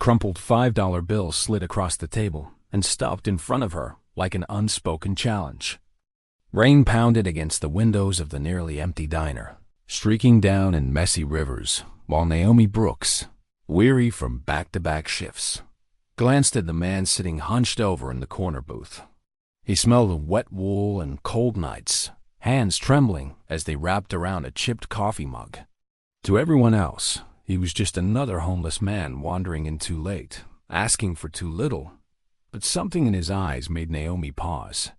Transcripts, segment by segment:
crumpled $5 bill slid across the table and stopped in front of her like an unspoken challenge. Rain pounded against the windows of the nearly empty diner, streaking down in messy rivers, while Naomi Brooks, weary from back-to-back shifts, glanced at the man sitting hunched over in the corner booth. He smelled of wet wool and cold nights, hands trembling as they wrapped around a chipped coffee mug. To everyone else, he was just another homeless man wandering in too late, asking for too little, but something in his eyes made Naomi pause.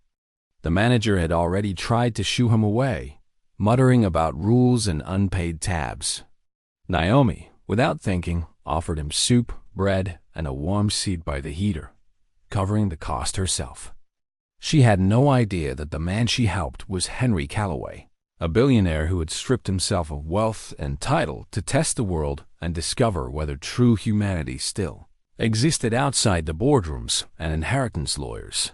The manager had already tried to shoo him away, muttering about rules and unpaid tabs. Naomi, without thinking, offered him soup, bread, and a warm seat by the heater, covering the cost herself. She had no idea that the man she helped was Henry Calloway, a billionaire who had stripped himself of wealth and title to test the world and discover whether true humanity still existed outside the boardrooms and inheritance lawyers.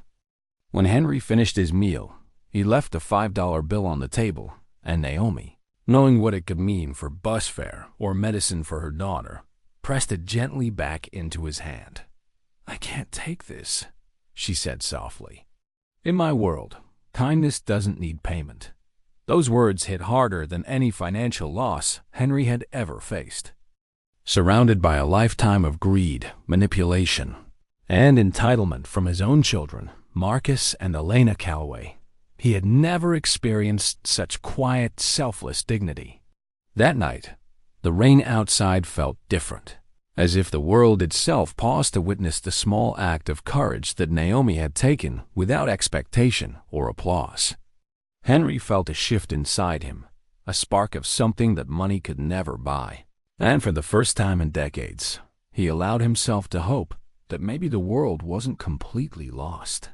When Henry finished his meal, he left a $5 bill on the table, and Naomi, knowing what it could mean for bus fare or medicine for her daughter, pressed it gently back into his hand. "I can't take this," she said softly. "In my world, kindness doesn't need payment." Those words hit harder than any financial loss Henry had ever faced. Surrounded by a lifetime of greed, manipulation, and entitlement from his own children, Marcus and Elena Calloway, he had never experienced such quiet, selfless dignity. That night, the rain outside felt different, as if the world itself paused to witness the small act of courage that Naomi had taken without expectation or applause. Henry felt a shift inside him, a spark of something that money could never buy. And for the first time in decades, he allowed himself to hope that maybe the world wasn't completely lost.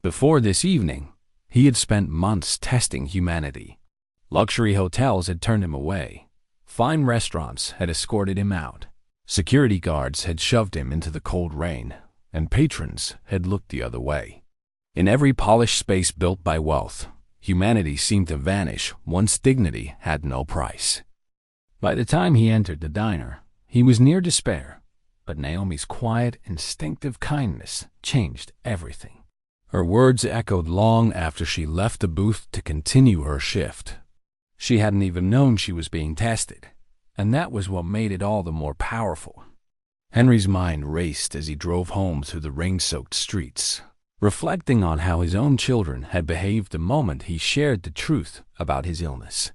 Before this evening, he had spent months testing humanity. Luxury hotels had turned him away. Fine restaurants had escorted him out. Security guards had shoved him into the cold rain, and patrons had looked the other way. In every polished space built by wealth, humanity seemed to vanish once dignity had no price. By the time he entered the diner, he was near despair, but Naomi's quiet, instinctive kindness changed everything. Her words echoed long after she left the booth to continue her shift. She hadn't even known she was being tested, and that was what made it all the more powerful. Henry's mind raced as he drove home through the rain-soaked streets, reflecting on how his own children had behaved the moment he shared the truth about his illness.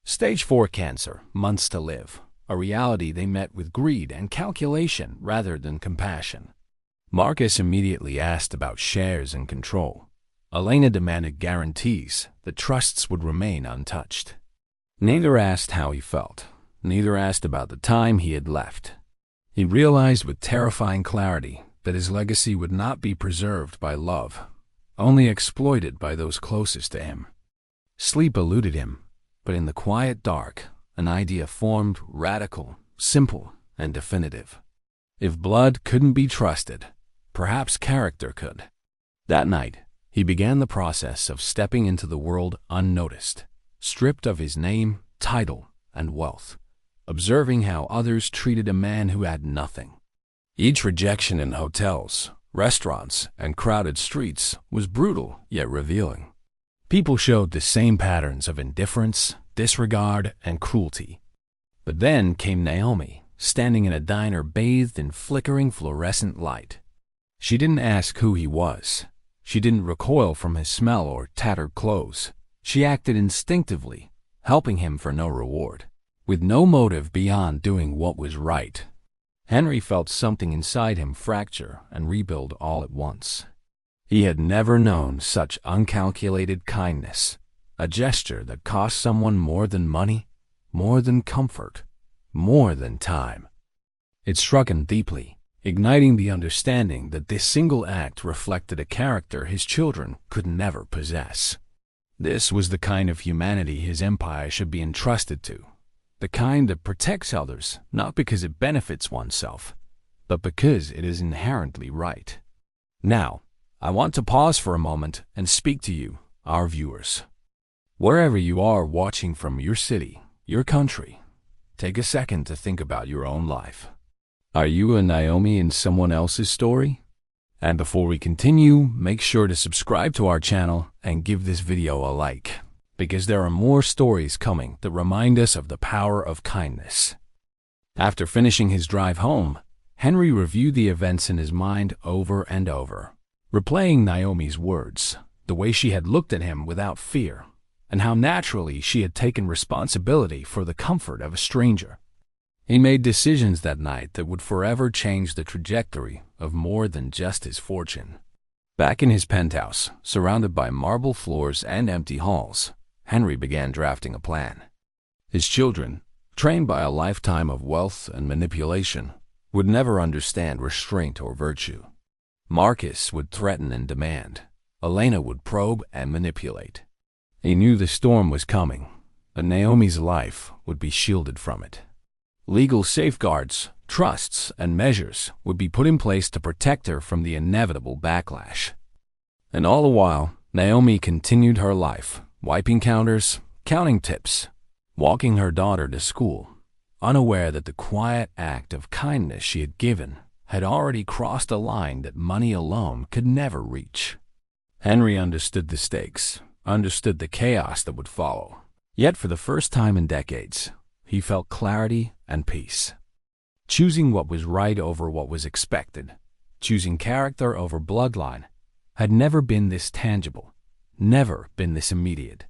Stage 4 cancer, months to live, a reality they met with greed and calculation rather than compassion. Marcus immediately asked about shares and control. Elena demanded guarantees that trusts would remain untouched. Neither asked how he felt. Neither asked about the time he had left. He realized with terrifying clarity that his legacy would not be preserved by love, only exploited by those closest to him. Sleep eluded him, but in the quiet dark, an idea formed, radical, simple, and definitive. If blood couldn't be trusted, perhaps character could. That night, he began the process of stepping into the world unnoticed, stripped of his name, title, and wealth, observing how others treated a man who had nothing. Each rejection in hotels, restaurants, and crowded streets was brutal yet revealing. People showed the same patterns of indifference, disregard, and cruelty. But then came Naomi, standing in a diner bathed in flickering fluorescent light. She didn't ask who he was. She didn't recoil from his smell or tattered clothes. She acted instinctively, helping him for no reward, with no motive beyond doing what was right. Henry felt something inside him fracture and rebuild all at once. He had never known such uncalculated kindness, a gesture that cost someone more than money, more than comfort, more than time. It struck him deeply, igniting the understanding that this single act reflected a character his children could never possess. This was the kind of humanity his empire should be entrusted to, the kind that protects others not because it benefits oneself, but because it is inherently right. Now, I want to pause for a moment and speak to you, our viewers. Wherever you are watching from your city, your country, take a second to think about your own life. Are you a Naomi in someone else's story? And before we continue, make sure to subscribe to our channel and give this video a like, because there are more stories coming that remind us of the power of kindness. After finishing his drive home, Henry reviewed the events in his mind over and over, replaying Naomi's words, the way she had looked at him without fear, and how naturally she had taken responsibility for the comfort of a stranger. He made decisions that night that would forever change the trajectory of more than just his fortune. Back in his penthouse, surrounded by marble floors and empty halls, Henry began drafting a plan. His children, trained by a lifetime of wealth and manipulation, would never understand restraint or virtue. Marcus would threaten and demand. Elena would probe and manipulate. He knew the storm was coming, but Naomi's life would be shielded from it. Legal safeguards, trusts, and measures would be put in place to protect her from the inevitable backlash. And all the while, Naomi continued her life, wiping counters, counting tips, walking her daughter to school, unaware that the quiet act of kindness she had given had already crossed a line that money alone could never reach. Henry understood the stakes, understood the chaos that would follow. Yet for the first time in decades, he felt clarity and peace. Choosing what was right over what was expected, choosing character over bloodline, had never been this tangible, never been this immediate.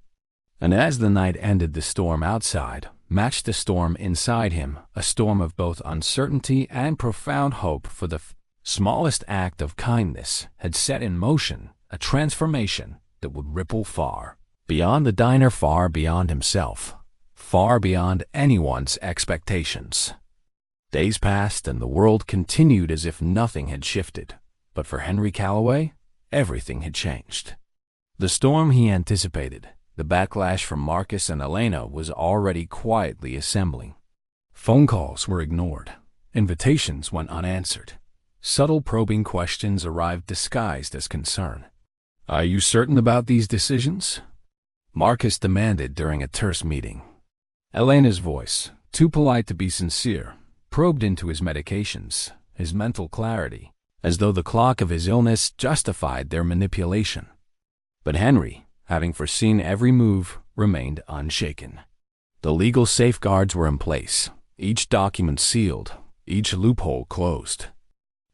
And as the night ended, the storm outside matched the storm inside him, a storm of both uncertainty and profound hope, for the smallest act of kindness had set in motion a transformation that would ripple far beyond the diner, far beyond himself, far beyond anyone's expectations. Days passed and the world continued as if nothing had shifted. But for Henry Calloway, everything had changed. The storm he anticipated, the backlash from Marcus and Elena, was already quietly assembling. Phone calls were ignored. Invitations went unanswered. Subtle probing questions arrived disguised as concern. "Are you certain about these decisions?" Marcus demanded during a terse meeting. Elena's voice, too polite to be sincere, probed into his medications, his mental clarity, as though the clock of his illness justified their manipulation. But Henry, having foreseen every move, remained unshaken. The legal safeguards were in place, each document sealed, each loophole closed.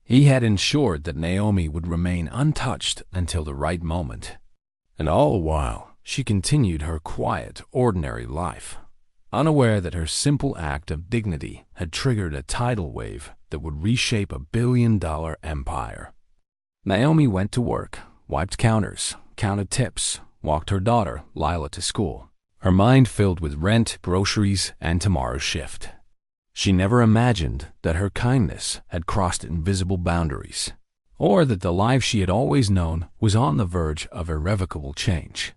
He had ensured that Naomi would remain untouched until the right moment. And all the while, she continued her quiet, ordinary life, unaware that her simple act of dignity had triggered a tidal wave that would reshape a billion-dollar empire. Naomi went to work, wiped counters, counted tips, walked her daughter, Lila, to school, her mind filled with rent, groceries, and tomorrow's shift. She never imagined that her kindness had crossed invisible boundaries, or that the life she had always known was on the verge of irrevocable change.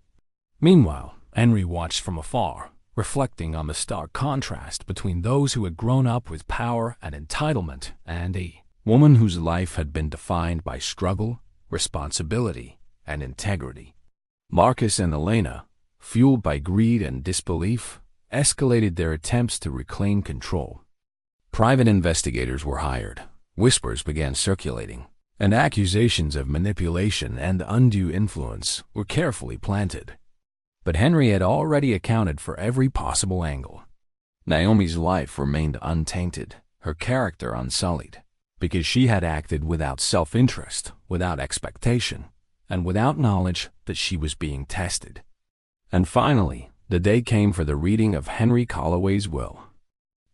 Meanwhile, Henry watched from afar, reflecting on the stark contrast between those who had grown up with power and entitlement and a woman whose life had been defined by struggle, responsibility, and integrity. Marcus and Elena, fueled by greed and disbelief, escalated their attempts to reclaim control. Private investigators were hired, whispers began circulating, and accusations of manipulation and undue influence were carefully planted. But Henry had already accounted for every possible angle. Naomi's life remained untainted, her character unsullied, because she had acted without self-interest, without expectation, and without knowledge that she was being tested. And finally, the day came for the reading of Henry Calloway's will.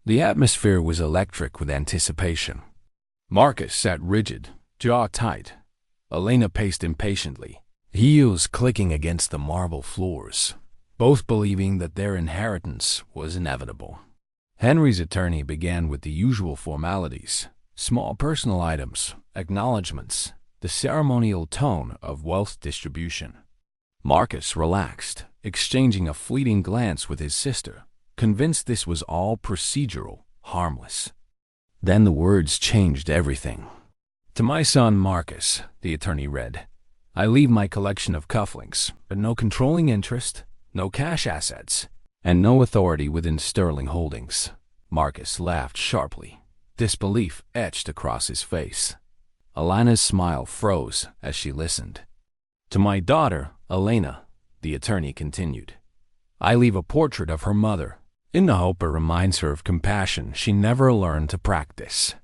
The atmosphere was electric with anticipation. Marcus sat rigid, jaw tight. Elena paced impatiently, heels clicking against the marble floors, both believing that their inheritance was inevitable. Henry's attorney began with the usual formalities, small personal items, acknowledgments, the ceremonial tone of wealth distribution. Marcus relaxed, exchanging a fleeting glance with his sister, convinced this was all procedural, harmless. Then the words changed everything. "To my son Marcus," the attorney read, "I leave my collection of cufflinks, but no controlling interest, no cash assets, and no authority within Sterling Holdings." Marcus laughed sharply. disbelief etched across his face. Alana's smile froze as she listened. To my daughter, Elena, the attorney continued, I leave a portrait of her mother, in the hope it reminds her of compassion she never learned to practice.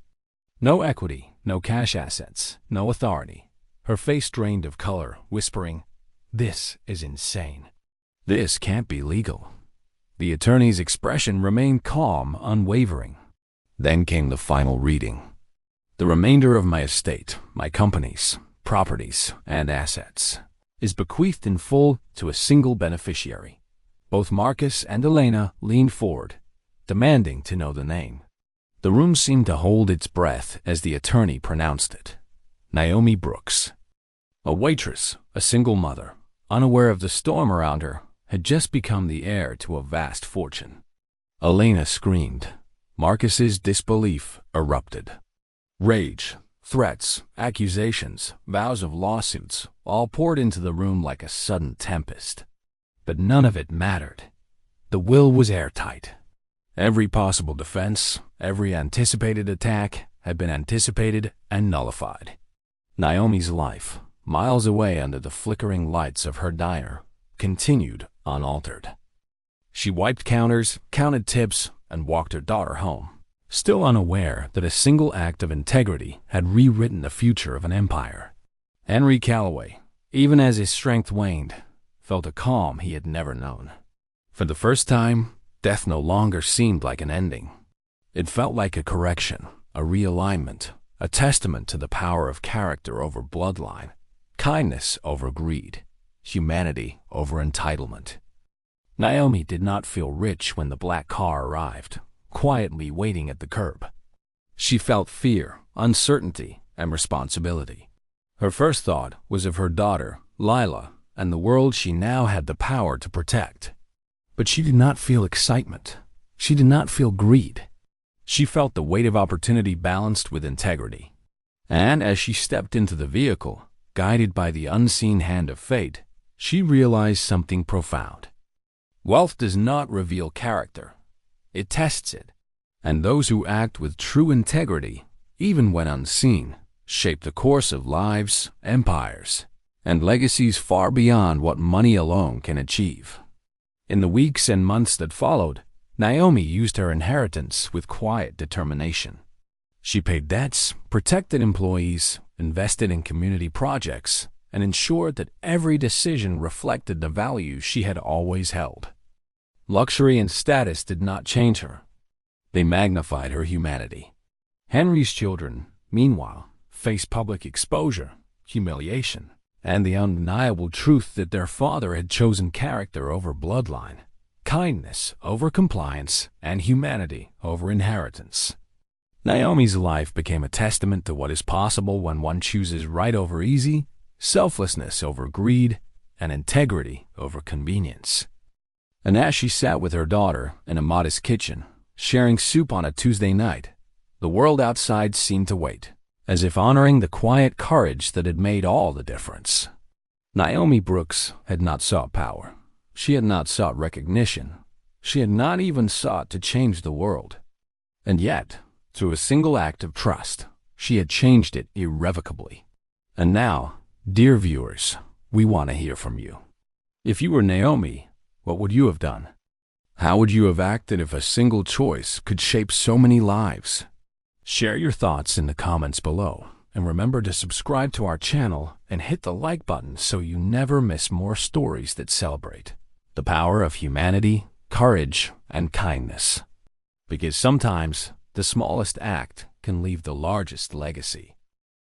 No equity, no cash assets, no authority. Her face drained of color, whispering, "This is insane. This can't be legal." The attorney's expression remained calm, unwavering. Then came the final reading. The remainder of my estate, my companies, properties, and assets, is bequeathed in full to a single beneficiary. Both Marcus and Elena leaned forward, demanding to know the name. The room seemed to hold its breath as the attorney pronounced it. Naomi Brooks. A waitress, a single mother, unaware of the storm around her, had just become the heir to a vast fortune. Elena screamed. Marcus's disbelief erupted. Rage, threats, accusations, vows of lawsuits, all poured into the room like a sudden tempest. But none of it mattered. The will was airtight. Every possible defense, every anticipated attack had been anticipated and nullified. Naomi's life, miles away under the flickering lights of her diner, continued unaltered. She wiped counters, counted tips, and walked her daughter home, still unaware that a single act of integrity had rewritten the future of an empire. Henry Calloway, even as his strength waned, felt a calm he had never known. For the first time, death no longer seemed like an ending. It felt like a correction, a realignment, a testament to the power of character over bloodline, kindness over greed, humanity over entitlement. Naomi did not feel rich when the black car arrived, quietly waiting at the curb. She felt fear, uncertainty, and responsibility. Her first thought was of her daughter, Lila, and the world she now had the power to protect. But she did not feel excitement. She did not feel greed. She felt the weight of opportunity balanced with integrity. And as she stepped into the vehicle, guided by the unseen hand of fate, she realized something profound. Wealth does not reveal character. It tests it. And those who act with true integrity, even when unseen, shape the course of lives, empires, and legacies far beyond what money alone can achieve. In the weeks and months that followed, Naomi used her inheritance with quiet determination. She paid debts, protected employees, invested in community projects, and ensured that every decision reflected the values she had always held. Luxury and status did not change her. They magnified her humanity. Henry's children, meanwhile, faced public exposure, humiliation, and the undeniable truth that their father had chosen character over bloodline, kindness over compliance, and humanity over inheritance. Naomi's life became a testament to what is possible when one chooses right over easy, selflessness over greed, and integrity over convenience. And as she sat with her daughter in a modest kitchen, sharing soup on a Tuesday night, the world outside seemed to wait, as if honoring the quiet courage that had made all the difference. Naomi Brooks had not sought power. She had not sought recognition. She had not even sought to change the world. And yet, through a single act of trust, she had changed it irrevocably. And now, dear viewers, we want to hear from you. If you were Naomi, what would you have done? How would you have acted if a single choice could shape so many lives? Share your thoughts in the comments below, and remember to subscribe to our channel and hit the like button so you never miss more stories that celebrate the power of humanity, courage, and kindness. Because sometimes the smallest act can leave the largest legacy.